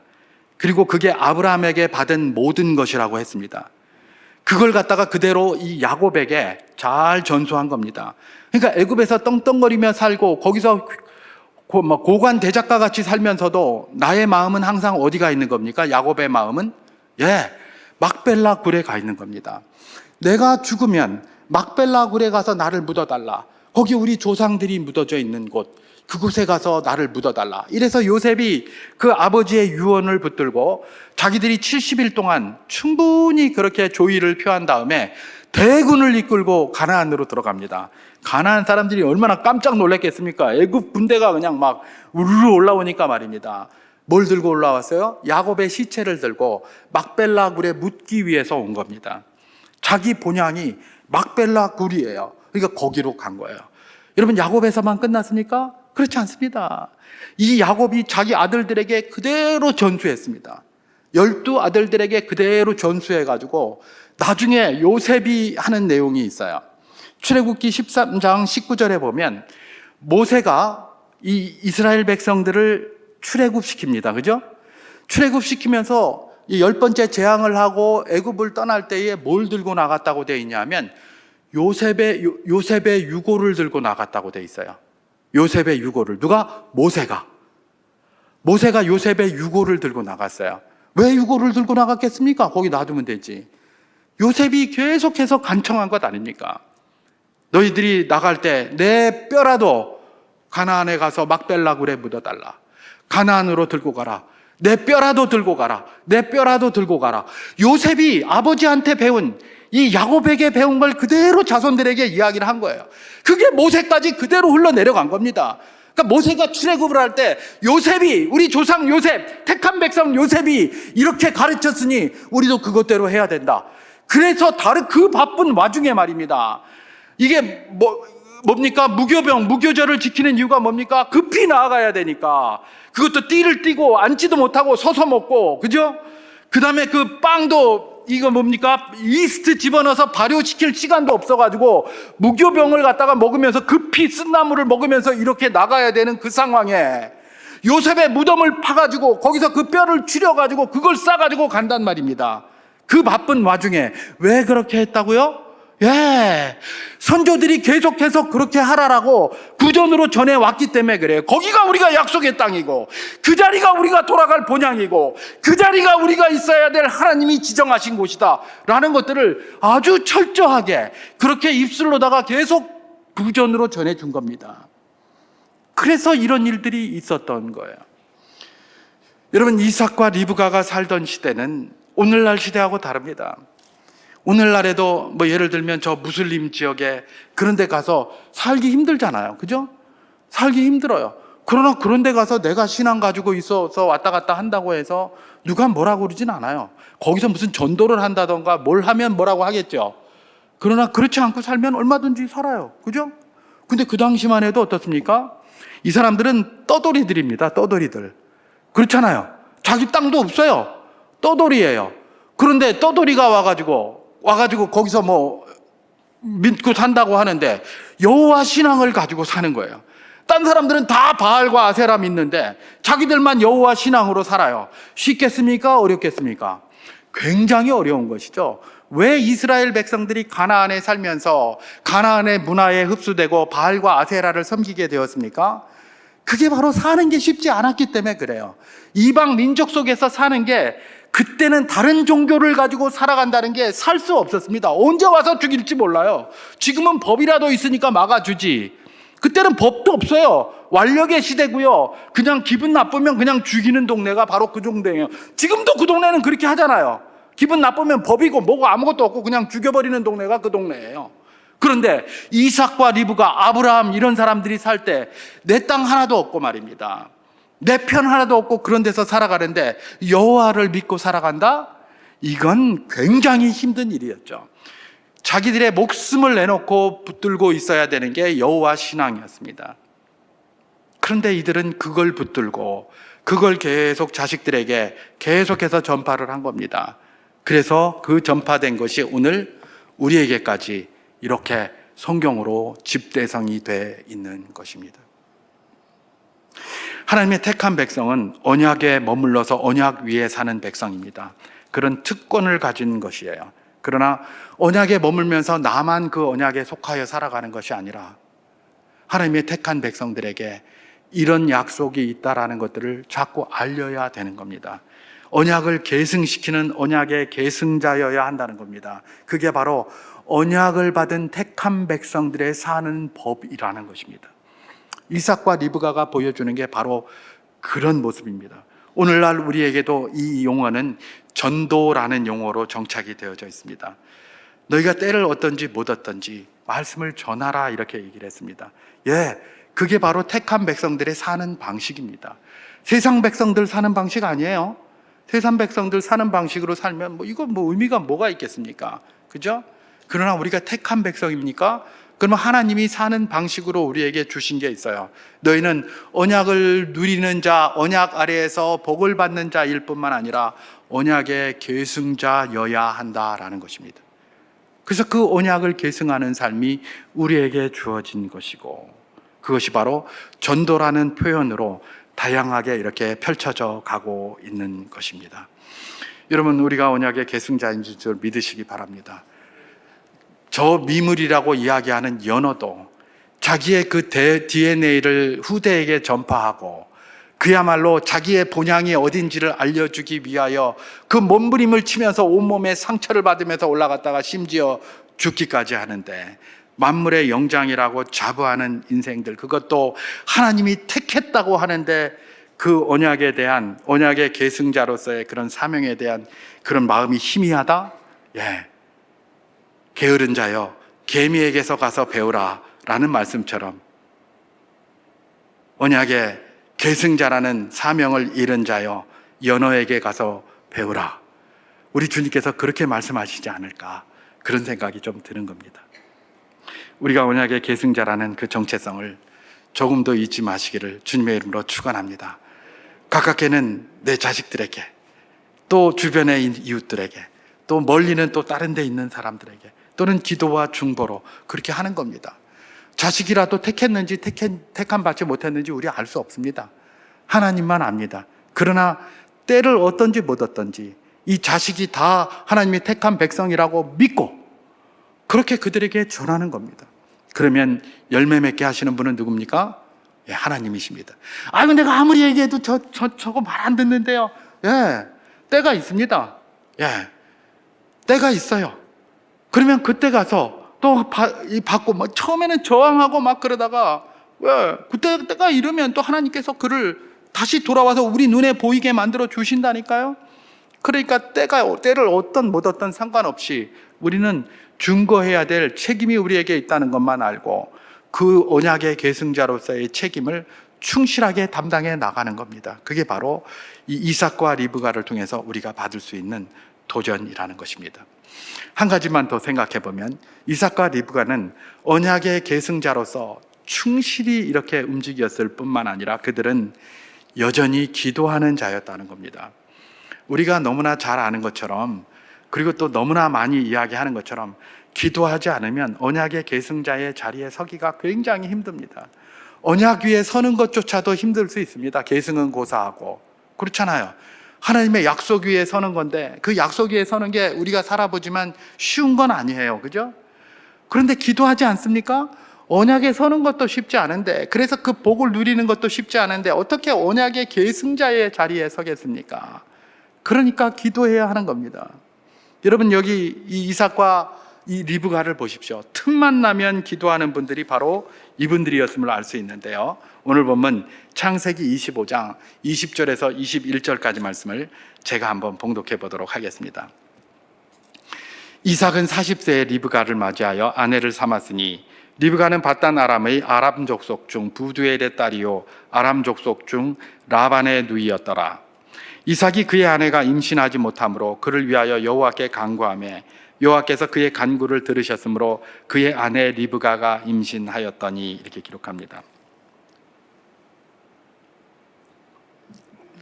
그리고 그게 아브라함에게 받은 모든 것이라고 했습니다. 그걸 갖다가 그대로 이 야곱에게 잘 전수한 겁니다. 그러니까 애굽에서 떵떵거리며 살고 거기서 고관 대작가 같이 살면서도 나의 마음은 항상 어디가 있는 겁니까? 야곱의 마음은 막벨라 굴에 가 있는 겁니다. 내가 죽으면 막벨라 굴에 가서 나를 묻어달라. 거기 우리 조상들이 묻어져 있는 곳, 그곳에 가서 나를 묻어달라. 이래서 요셉이 그 아버지의 유언을 붙들고 자기들이 70일 동안 충분히 그렇게 조의를 표한 다음에 대군을 이끌고 가나안으로 들어갑니다. 가나안 사람들이 얼마나 깜짝 놀랐겠습니까? 애굽 군대가 그냥 막 우르르 올라오니까 말입니다. 뭘 들고 올라왔어요? 야곱의 시체를 들고 막벨라 굴에 묻기 위해서 온 겁니다. 자기 본향이 막벨라 굴이에요. 그러니까 거기로 간 거예요. 여러분, 야곱에서만 끝났습니까? 그렇지 않습니다. 이 야곱이 자기 아들들에게 그대로 전수했습니다. 12 아들들에게 그대로 전수해가지고 나중에 요셉이 하는 내용이 있어요. 출애굽기 13장 19절에 보면 모세가 이 이스라엘 백성들을 출애굽시킵니다. 그죠? 출애굽시키면서 이 10번째 재앙을 하고 애굽을 떠날 때에 뭘 들고 나갔다고 되어 있냐면 요셉의 유고를 들고 나갔다고 되어 있어요. 요셉의 유고를. 누가? 모세가 요셉의 유고를 들고 나갔어요. 왜 유고를 들고 나갔겠습니까? 거기 놔두면 되지. 요셉이 계속해서 간청한 것 아닙니까? 너희들이 나갈 때 내 뼈라도 가나안에 가서 막벨라굴에 묻어달라. 가나안으로 들고 가라. 내 뼈라도 들고 가라. 내 뼈라도 들고 가라. 요셉이 아버지한테 배운, 이 야곱에게 배운 걸 그대로 자손들에게 이야기를 한 거예요. 그게 모세까지 그대로 흘러내려간 겁니다. 그러니까 모세가 출애굽을 할 때 요셉이, 우리 조상 요셉, 택한 백성 요셉이 이렇게 가르쳤으니 우리도 그것대로 해야 된다. 그래서 다른 그 바쁜 와중에 말입니다. 이게 뭡니까? 무교절을 지키는 이유가 뭡니까? 급히 나아가야 되니까. 그것도 띠를 띠고 앉지도 못하고 서서 먹고, 그죠? 그 다음에 그 빵도 이거 뭡니까? 이스트 집어넣어서 발효시킬 시간도 없어가지고 무교병을 갖다가 먹으면서 급히 쓴나물을 먹으면서 이렇게 나가야 되는 그 상황에 요셉의 무덤을 파가지고 거기서 그 뼈를 추려가지고 그걸 싸가지고 간단 말입니다. 그 바쁜 와중에 왜 그렇게 했다고요? 예, 선조들이 계속해서 그렇게 하라라고 구전으로 전해왔기 때문에 그래요. 거기가 우리가 약속의 땅이고 그 자리가 우리가 돌아갈 본향이고 그 자리가 우리가 있어야 될 하나님이 지정하신 곳이다 라는 것들을 아주 철저하게 그렇게 입술로다가 계속 구전으로 전해준 겁니다. 그래서 이런 일들이 있었던 거예요. 여러분, 이삭과 리브가가 살던 시대는 오늘날 시대하고 다릅니다. 오늘날에도 예를 들면 저 무슬림 지역에 그런 데 가서 살기 힘들잖아요. 그죠? 살기 힘들어요. 그러나 그런 데 가서 내가 신앙 가지고 있어서 왔다 갔다 한다고 해서 누가 뭐라고 그러진 않아요. 거기서 무슨 전도를 한다던가 뭘 하면 뭐라고 하겠죠. 그러나 그렇지 않고 살면 얼마든지 살아요. 그죠? 근데 그 당시만 해도 어떻습니까? 이 사람들은 떠돌이들입니다. 떠돌이들. 그렇잖아요. 자기 땅도 없어요. 떠돌이에요. 그런데 떠돌이가 와가지고 거기서 믿고 산다고 하는데 여호와 신앙을 가지고 사는 거예요. 딴 사람들은 다 바알과 아세라 믿는데 자기들만 여호와 신앙으로 살아요. 쉽겠습니까? 어렵겠습니까? 굉장히 어려운 것이죠. 왜 이스라엘 백성들이 가나안에 살면서 가나안의 문화에 흡수되고 바알과 아세라를 섬기게 되었습니까? 그게 바로 사는 게 쉽지 않았기 때문에 그래요. 이방 민족 속에서 사는 게, 그때는 다른 종교를 가지고 살아간다는 게 살 수 없었습니다. 언제 와서 죽일지 몰라요. 지금은 법이라도 있으니까 막아주지. 그때는 법도 없어요. 완력의 시대고요. 그냥 기분 나쁘면 그냥 죽이는 동네가 바로 그 동네예요. 지금도 그 동네는 그렇게 하잖아요. 기분 나쁘면 법이고 뭐고 아무것도 없고 그냥 죽여버리는 동네가 그 동네예요. 그런데 이삭과 리브가, 아브라함 이런 사람들이 살 때 내 땅 하나도 없고 말입니다. 내 편 하나도 없고 그런 데서 살아가는데 여호와를 믿고 살아간다? 이건 굉장히 힘든 일이었죠. 자기들의 목숨을 내놓고 붙들고 있어야 되는 게 여호와 신앙이었습니다. 그런데 이들은 그걸 붙들고 그걸 계속 자식들에게 계속해서 전파를 한 겁니다. 그래서 그 전파된 것이 오늘 우리에게까지 이렇게 성경으로 집대성이 돼 있는 것입니다. 하나님의 택한 백성은 언약에 머물러서 언약 위에 사는 백성입니다. 그런 특권을 가진 것이에요. 그러나 언약에 머물면서 나만 그 언약에 속하여 살아가는 것이 아니라 하나님의 택한 백성들에게 이런 약속이 있다라는 것들을 자꾸 알려야 되는 겁니다. 언약을 계승시키는 언약의 계승자여야 한다는 겁니다. 그게 바로 언약을 받은 택한 백성들의 사는 법이라는 것입니다. 이삭과 리브가가 보여주는 게 바로 그런 모습입니다. 오늘날 우리에게도 이 용어는 전도라는 용어로 정착이 되어져 있습니다. 너희가 때를 얻든지 못 얻든지 말씀을 전하라, 이렇게 얘기를 했습니다. 예, 그게 바로 택한 백성들의 사는 방식입니다. 세상 백성들 사는 방식 아니에요. 세상 백성들 사는 방식으로 살면 이거 의미가 뭐가 있겠습니까? 그죠? 그러나 우리가 택한 백성입니까? 그러면 하나님이 사는 방식으로 우리에게 주신 게 있어요. 너희는 언약을 누리는 자, 언약 아래에서 복을 받는 자일 뿐만 아니라 언약의 계승자여야 한다라는 것입니다. 그래서 그 언약을 계승하는 삶이 우리에게 주어진 것이고, 그것이 바로 전도라는 표현으로 다양하게 이렇게 펼쳐져 가고 있는 것입니다. 여러분, 우리가 언약의 계승자인 줄 믿으시기 바랍니다. 저 미물이라고 이야기하는 연어도 자기의 그 DNA를 후대에게 전파하고 그야말로 자기의 본향이 어딘지를 알려주기 위하여 그 몸부림을 치면서 온몸에 상처를 받으면서 올라갔다가 심지어 죽기까지 하는데, 만물의 영장이라고 자부하는 인생들, 그것도 하나님이 택했다고 하는데 그 언약에 대한, 언약의 계승자로서의 그런 사명에 대한 그런 마음이 희미하다? 게으른 자여 개미에게서 가서 배우라 라는 말씀처럼 언약의 계승자라는 사명을 잃은 자여 연어에게 가서 배우라. 우리 주님께서 그렇게 말씀하시지 않을까, 그런 생각이 좀 드는 겁니다. 우리가 언약의 계승자라는 그 정체성을 조금도 잊지 마시기를 주님의 이름으로 축원합니다. 가깝게는 내 자식들에게, 또 주변의 이웃들에게, 또 멀리는 또 다른 데 있는 사람들에게, 또는 기도와 중보로 그렇게 하는 겁니다. 자식이라도 택했는지 택함 받지 못했는지 우리 알 수 없습니다. 하나님만 압니다. 그러나 때를 얻든지 못 얻든지 이 자식이 다 하나님이 택한 백성이라고 믿고 그렇게 그들에게 전하는 겁니다. 그러면 열매 맺게 하시는 분은 누굽니까? 하나님이십니다. 아이고, 내가 아무리 얘기해도 저거 말 안 듣는데요. 때가 있습니다. 때가 있어요. 그러면 그때 가서 또 받고, 막 처음에는 저항하고 막 그러다가, 그때가 이르면 또 하나님께서 그를 다시 돌아와서 우리 눈에 보이게 만들어 주신다니까요. 그러니까 때를 얻든 못 얻든 상관없이 우리는 증거해야 될 책임이 우리에게 있다는 것만 알고 그 언약의 계승자로서의 책임을 충실하게 담당해 나가는 겁니다. 그게 바로 이 이삭과 리브가를 통해서 우리가 받을 수 있는 도전이라는 것입니다. 한 가지만 더 생각해 보면 이삭과 리브가는 언약의 계승자로서 충실히 이렇게 움직였을 뿐만 아니라 그들은 여전히 기도하는 자였다는 겁니다. 우리가 너무나 잘 아는 것처럼, 그리고 또 너무나 많이 이야기하는 것처럼 기도하지 않으면 언약의 계승자의 자리에 서기가 굉장히 힘듭니다. 언약 위에 서는 것조차도 힘들 수 있습니다. 계승은 고사하고. 그렇잖아요. 하나님의 약속 위에 서는 건데 그 약속 위에 서는 게 우리가 살아보지만 쉬운 건 아니에요. 그죠? 그런데 기도하지 않습니까? 언약에 서는 것도 쉽지 않은데, 그래서 그 복을 누리는 것도 쉽지 않은데 어떻게 언약의 계승자의 자리에 서겠습니까? 그러니까 기도해야 하는 겁니다. 여러분, 여기 이 이삭과 이 리브가를 보십시오. 틈만 나면 기도하는 분들이 바로 이분들이었음을 알 수 있는데요. 오늘 보면 창세기 25장 20절에서 21절까지 말씀을 제가 한번 봉독해 보도록 하겠습니다. 이삭은 40세에 리브가를 맞이하여 아내를 삼았으니 리브가는 밧단 아람의 아람 족속 중 부두엘의 딸이요 아람 족속 중 라반의 누이였더라. 이삭이 그의 아내가 임신하지 못하므로 그를 위하여 여호와께 간구하며 여호와께서 그의 간구를 들으셨으므로 그의 아내 리브가가 임신하였더니, 이렇게 기록합니다.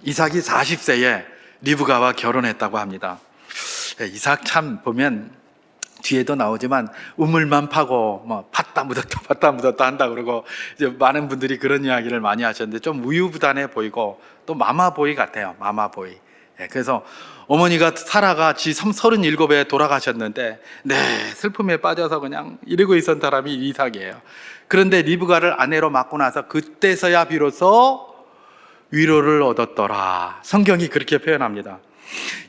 이삭이 40세에 리브가와 결혼했다고 합니다. 이삭 참 보면 뒤에도 나오지만 우물만 파고 뭐 팠다 묻었다 한다 그러고 이제 많은 분들이 그런 이야기를 많이 하셨는데 좀 우유부단해 보이고 또 마마보이 같아요. 마마보이. 그래서 어머니가 사라가 지 37에 돌아가셨는데 슬픔에 빠져서 그냥 이러고 있었던 사람이 이삭이에요. 그런데 리브가를 아내로 맞고 나서 그때서야 비로소 위로를 얻었더라. 성경이 그렇게 표현합니다.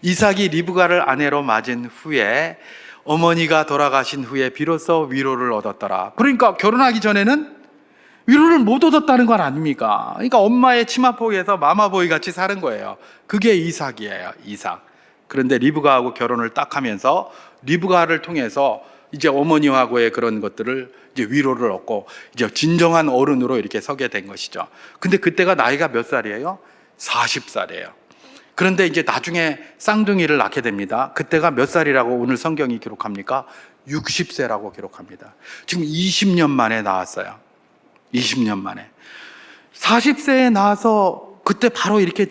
이삭이 리브가를 아내로 맞은 후에, 어머니가 돌아가신 후에 비로소 위로를 얻었더라. 그러니까 결혼하기 전에는 위로를 못 얻었다는 건 아닙니까? 그러니까 엄마의 치마폭에서 마마보이 같이 사는 거예요. 그게 이삭이에요. 이삭. 그런데 리브가하고 결혼을 딱 하면서 리브가를 통해서 이제 어머니하고의 그런 것들을 이제 위로를 얻고 이제 진정한 어른으로 이렇게 서게 된 것이죠. 근데 그때가 나이가 몇 살이에요? 40살이에요. 그런데 이제 나중에 쌍둥이를 낳게 됩니다. 그때가 몇 살이라고 오늘 성경이 기록합니까? 60세라고 기록합니다. 지금 20년 만에 낳았어요. 20년 만에. 40세에 낳아서 그때 바로 이렇게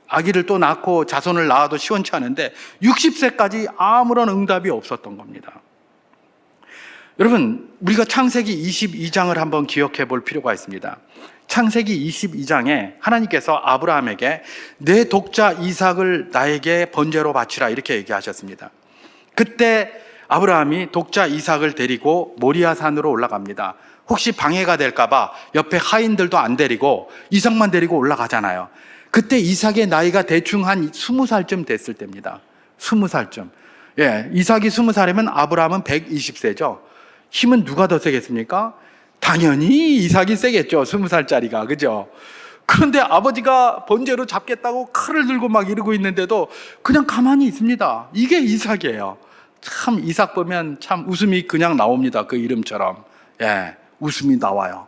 아기를 또 낳고 자손을 낳아도 시원치 않은데 60세까지 아무런 응답이 없었던 겁니다. 여러분, 우리가 창세기 22장을 한번 기억해 볼 필요가 있습니다. 창세기 22장에 하나님께서 아브라함에게 내 독자 이삭을 나에게 번제로 바치라 이렇게 얘기하셨습니다. 그때 아브라함이 독자 이삭을 데리고 모리아 산으로 올라갑니다. 혹시 방해가 될까봐 옆에 하인들도 안 데리고 이삭만 데리고 올라가잖아요. 그때 이삭의 나이가 대충 한 20살쯤 됐을 때입니다. 20살쯤. 예, 이삭이 20살이면 아브라함은 120세죠. 힘은 누가 더 세겠습니까? 당연히 이삭이 세겠죠. 20살짜리가. 그죠? 그런데 아버지가 번제로 잡겠다고 칼을 들고 막 이러고 있는데도 그냥 가만히 있습니다. 이게 이삭이에요. 참 이삭 보면 참 웃음이 그냥 나옵니다. 그 이름처럼. 예, 웃음이 나와요.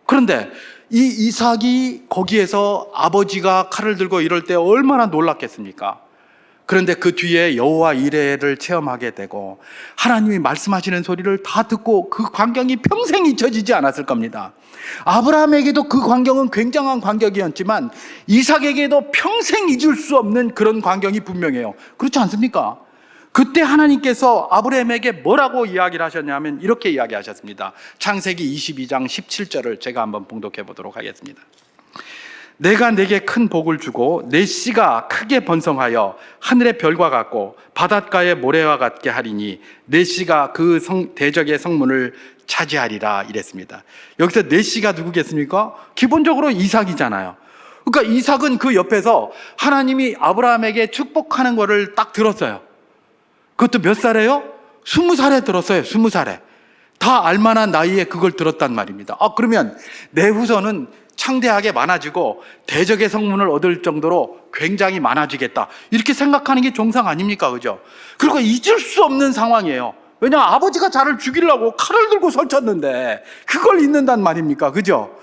그런데 이 이삭이 거기에서 아버지가 칼을 들고 이럴 때 얼마나 놀랐겠습니까? 그런데 그 뒤에 여호와 이레를 체험하게 되고 하나님이 말씀하시는 소리를 다 듣고 그 광경이 평생 잊혀지지 않았을 겁니다. 아브라함에게도 그 광경은 굉장한 광경이었지만 이삭에게도 평생 잊을 수 없는 그런 광경이 분명해요. 그렇지 않습니까? 그때 하나님께서 아브라함에게 뭐라고 이야기를 하셨냐면 이렇게 이야기하셨습니다. 창세기 22장 17절을 제가 한번 봉독해 보도록 하겠습니다. 내가 내게 큰 복을 주고 내 씨가 크게 번성하여 하늘의 별과 같고 바닷가의 모래와 같게 하리니 내 씨가 그 대적의 성문을 차지하리라 이랬습니다. 여기서 내 씨가 누구겠습니까? 기본적으로 이삭이잖아요. 그러니까 이삭은 그 옆에서 하나님이 아브라함에게 축복하는 거를 딱 들었어요. 그것도 몇 살에요? 20살에 들었어요. 20살에. 다 알만한 나이에 그걸 들었단 말입니다. 그러면 내 후손은 창대하게 많아지고 대적의 성문을 얻을 정도로 굉장히 많아지겠다. 이렇게 생각하는 게 정상 아닙니까? 그죠? 그리고 잊을 수 없는 상황이에요. 왜냐하면 아버지가 자를 죽이려고 칼을 들고 설쳤는데 그걸 잊는단 말입니까? 그죠?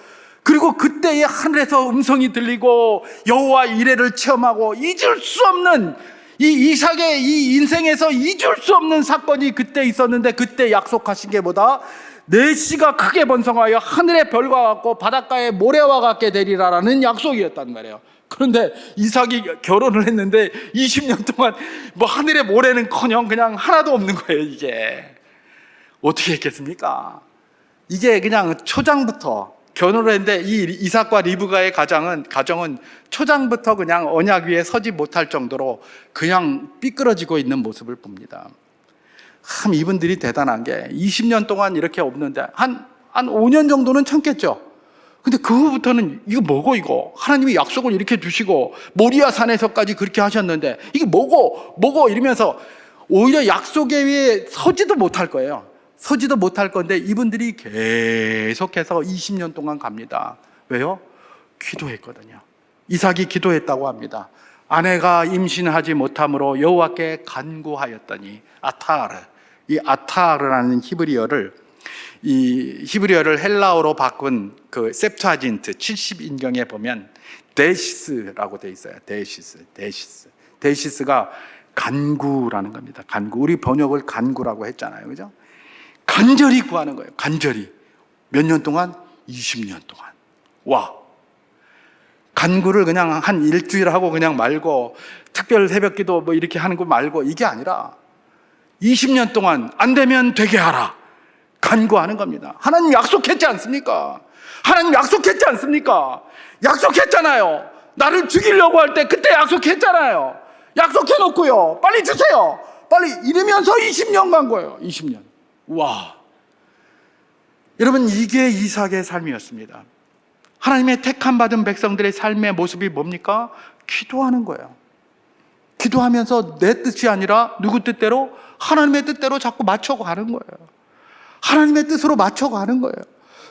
그리고 그때에 하늘에서 음성이 들리고 여호와 이레를 체험하고 잊을 수 없는 이 이삭의 이 인생에서 잊을 수 없는 사건이 그때 있었는데 그때 약속하신 게 뭐다? 내 씨가 크게 번성하여 하늘의 별과 같고 바닷가의 모래와 같게 되리라라는 약속이었단 말이에요. 그런데 이삭이 결혼을 했는데 20년 동안 뭐 하늘의 모래는커녕 그냥 하나도 없는 거예요. 이게 어떻게 했겠습니까? 이게 그냥 초장부터 결혼을 했는데 이 이삭과 리브가의 가정은 초장부터 그냥 언약 위에 서지 못할 정도로 그냥 삐끄러지고 있는 모습을 봅니다. 참 이분들이 대단한 게 20년 동안 이렇게 없는데 한 5년 정도는 참겠죠. 근데 그 후부터는 이거 뭐고 이거 하나님이 약속을 이렇게 주시고 모리아 산에서까지 그렇게 하셨는데 이게 뭐고 이러면서 오히려 약속에 위해 서지도 못할 거예요. 서지도 못할 건데 이분들이 계속해서 20년 동안 갑니다. 왜요? 기도했거든요. 이삭이 기도했다고 합니다. 아내가 임신하지 못함으로 여호와께 간구하였더니 아타르, 이 아타르라는 히브리어를 헬라어로 바꾼 그 셉투아진트 70인경에 보면 데시스라고 돼 있어요. 데시스가 간구라는 겁니다. 간구. 우리 번역을 간구라고 했잖아요. 그죠? 간절히 구하는 거예요. 간절히. 몇 년 동안? 20년 동안. 와. 간구를 그냥 한 일주일 하고 그냥 말고 특별 새벽기도 뭐 이렇게 하는 거 말고 이게 아니라 20년 동안 안 되면 되게 하라. 간구하는 겁니다. 하나님 약속했지 않습니까? 하나님 약속했지 않습니까? 약속했잖아요. 나를 죽이려고 할 때 그때 약속했잖아요. 약속해놓고요. 빨리 주세요. 빨리 이러면서 20년 간 거예요. 20년. 와. 여러분 이게 이삭의 삶이었습니다. 하나님의 택함 받은 백성들의 삶의 모습이 뭡니까? 기도하는 거예요. 기도하면서 내 뜻이 아니라 누구 뜻대로? 하나님의 뜻대로 자꾸 맞춰가는 거예요. 하나님의 뜻으로 맞춰가는 거예요.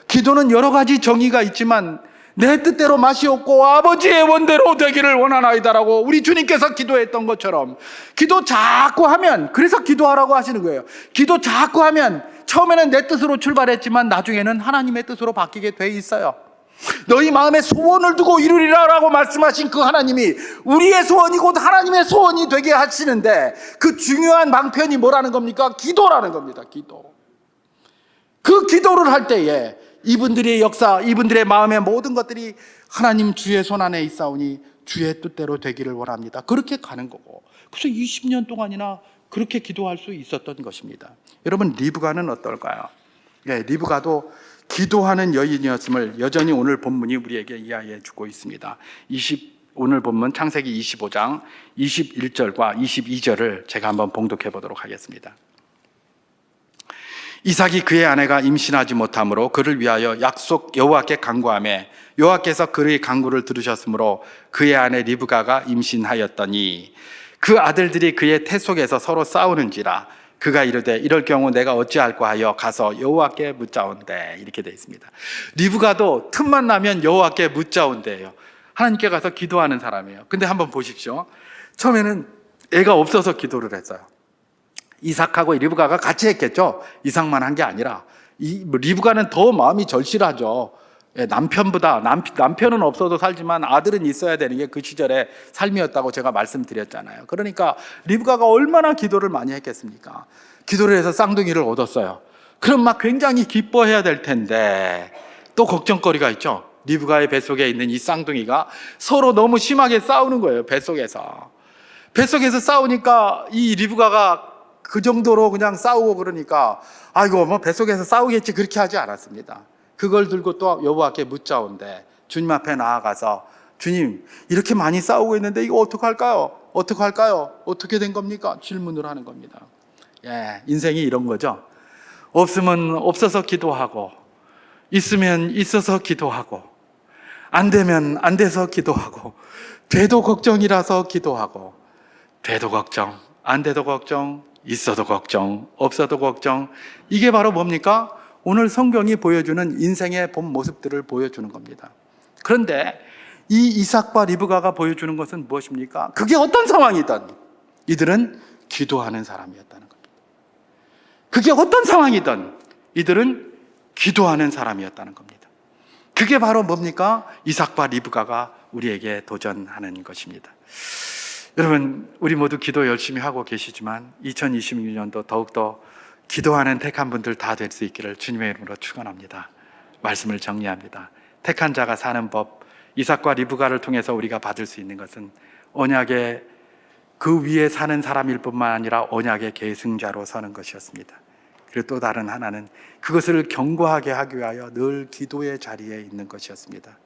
기도는 여러 가지 정의가 있지만 내 뜻대로 맛이 없고 아버지의 원대로 되기를 원하나이다라고 우리 주님께서 기도했던 것처럼 기도 자꾸 하면, 그래서 기도하라고 하시는 거예요. 기도 자꾸 하면 처음에는 내 뜻으로 출발했지만 나중에는 하나님의 뜻으로 바뀌게 돼 있어요. 너희 마음에 소원을 두고 이루리라라고 말씀하신 그 하나님이 우리의 소원이 곧 하나님의 소원이 되게 하시는데 그 중요한 방편이 뭐라는 겁니까? 기도라는 겁니다. 기도. 그 기도를 할 때에 이분들의 역사, 이분들의 마음의 모든 것들이 하나님 주의 손안에 있사오니 주의 뜻대로 되기를 원합니다. 그렇게 가는 거고, 그래서 20년 동안이나 그렇게 기도할 수 있었던 것입니다. 여러분 리브가는 어떨까요? 네, 리브가도 기도하는 여인이었음을 여전히 오늘 본문이 우리에게 이야기해 주고 있습니다. 오늘 본문 창세기 25장 21절과 22절을 제가 한번 봉독해 보도록 하겠습니다. 이삭이 그의 아내가 임신하지 못함으로 그를 위하여 약속 여호와께 간구하며 여호와께서 그의 간구를 들으셨으므로 그의 아내 리브가가 임신하였더니 그 아들들이 그의 태 속에서 서로 싸우는지라 그가 이르되 이럴 경우 내가 어찌할까 하여 가서 여호와께 묻자온대. 이렇게 되어 있습니다. 리브가도 틈만 나면 여호와께 묻자온대요. 하나님께 가서 기도하는 사람이에요. 근데 한번 보십시오. 처음에는 애가 없어서 기도를 했어요. 이삭하고 리브가가 같이 했겠죠. 이삭만 한 게 아니라 리브가는 더 마음이 절실하죠. 남편보다 남편은 없어도 살지만 아들은 있어야 되는 게 그 시절의 삶이었다고 제가 말씀드렸잖아요. 그러니까 리브가가 얼마나 기도를 많이 했겠습니까? 기도를 해서 쌍둥이를 얻었어요. 그럼 막 굉장히 기뻐해야 될 텐데 또 걱정거리가 있죠. 리브가의 뱃속에 있는 이 쌍둥이가 서로 너무 심하게 싸우는 거예요. 뱃속에서 싸우니까 이 리브가가 그 정도로 그냥 싸우고 그러니까 아이고 뭐 뱃속에서 싸우겠지 그렇게 하지 않았습니다. 그걸 들고 또 여호와께 묻자온대. 주님 앞에 나아가서 주님 이렇게 많이 싸우고 있는데 이거 어떡할까요? 어떻게 된 겁니까? 질문을 하는 겁니다. 인생이 이런 거죠. 없으면 없어서 기도하고 있으면 있어서 기도하고 안 되면 안 돼서 기도하고 돼도 걱정이라서 기도하고 돼도 걱정 안 돼도 걱정 있어도 걱정 없어도 걱정. 이게 바로 뭡니까? 오늘 성경이 보여주는 인생의 본 모습들을 보여주는 겁니다. 그런데 이 이삭과 리브가가 보여주는 것은 무엇입니까? 그게 어떤 상황이든 이들은 기도하는 사람이었다는 겁니다. 그게 어떤 상황이든 이들은 기도하는 사람이었다는 겁니다. 그게 바로 뭡니까? 이삭과 리브가가 우리에게 도전하는 것입니다. 여러분, 우리 모두 기도 열심히 하고 계시지만 2026년도 더욱더 기도하는 택한 분들 다 될 수 있기를 주님의 이름으로 축원합니다. 말씀을 정리합니다. 택한 자가 사는 법, 이삭과 리브가를 통해서 우리가 받을 수 있는 것은 언약의 그 위에 사는 사람일 뿐만 아니라 언약의 계승자로 서는 것이었습니다. 그리고 또 다른 하나는 그것을 견고하게 하기 위하여 늘 기도의 자리에 있는 것이었습니다.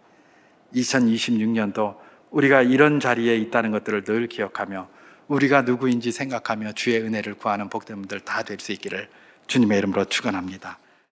2026년도 우리가 이런 자리에 있다는 것들을 늘 기억하며 우리가 누구인지 생각하며 주의 은혜를 구하는 복된 분들 다 될 수 있기를 주님의 이름으로 축원합니다.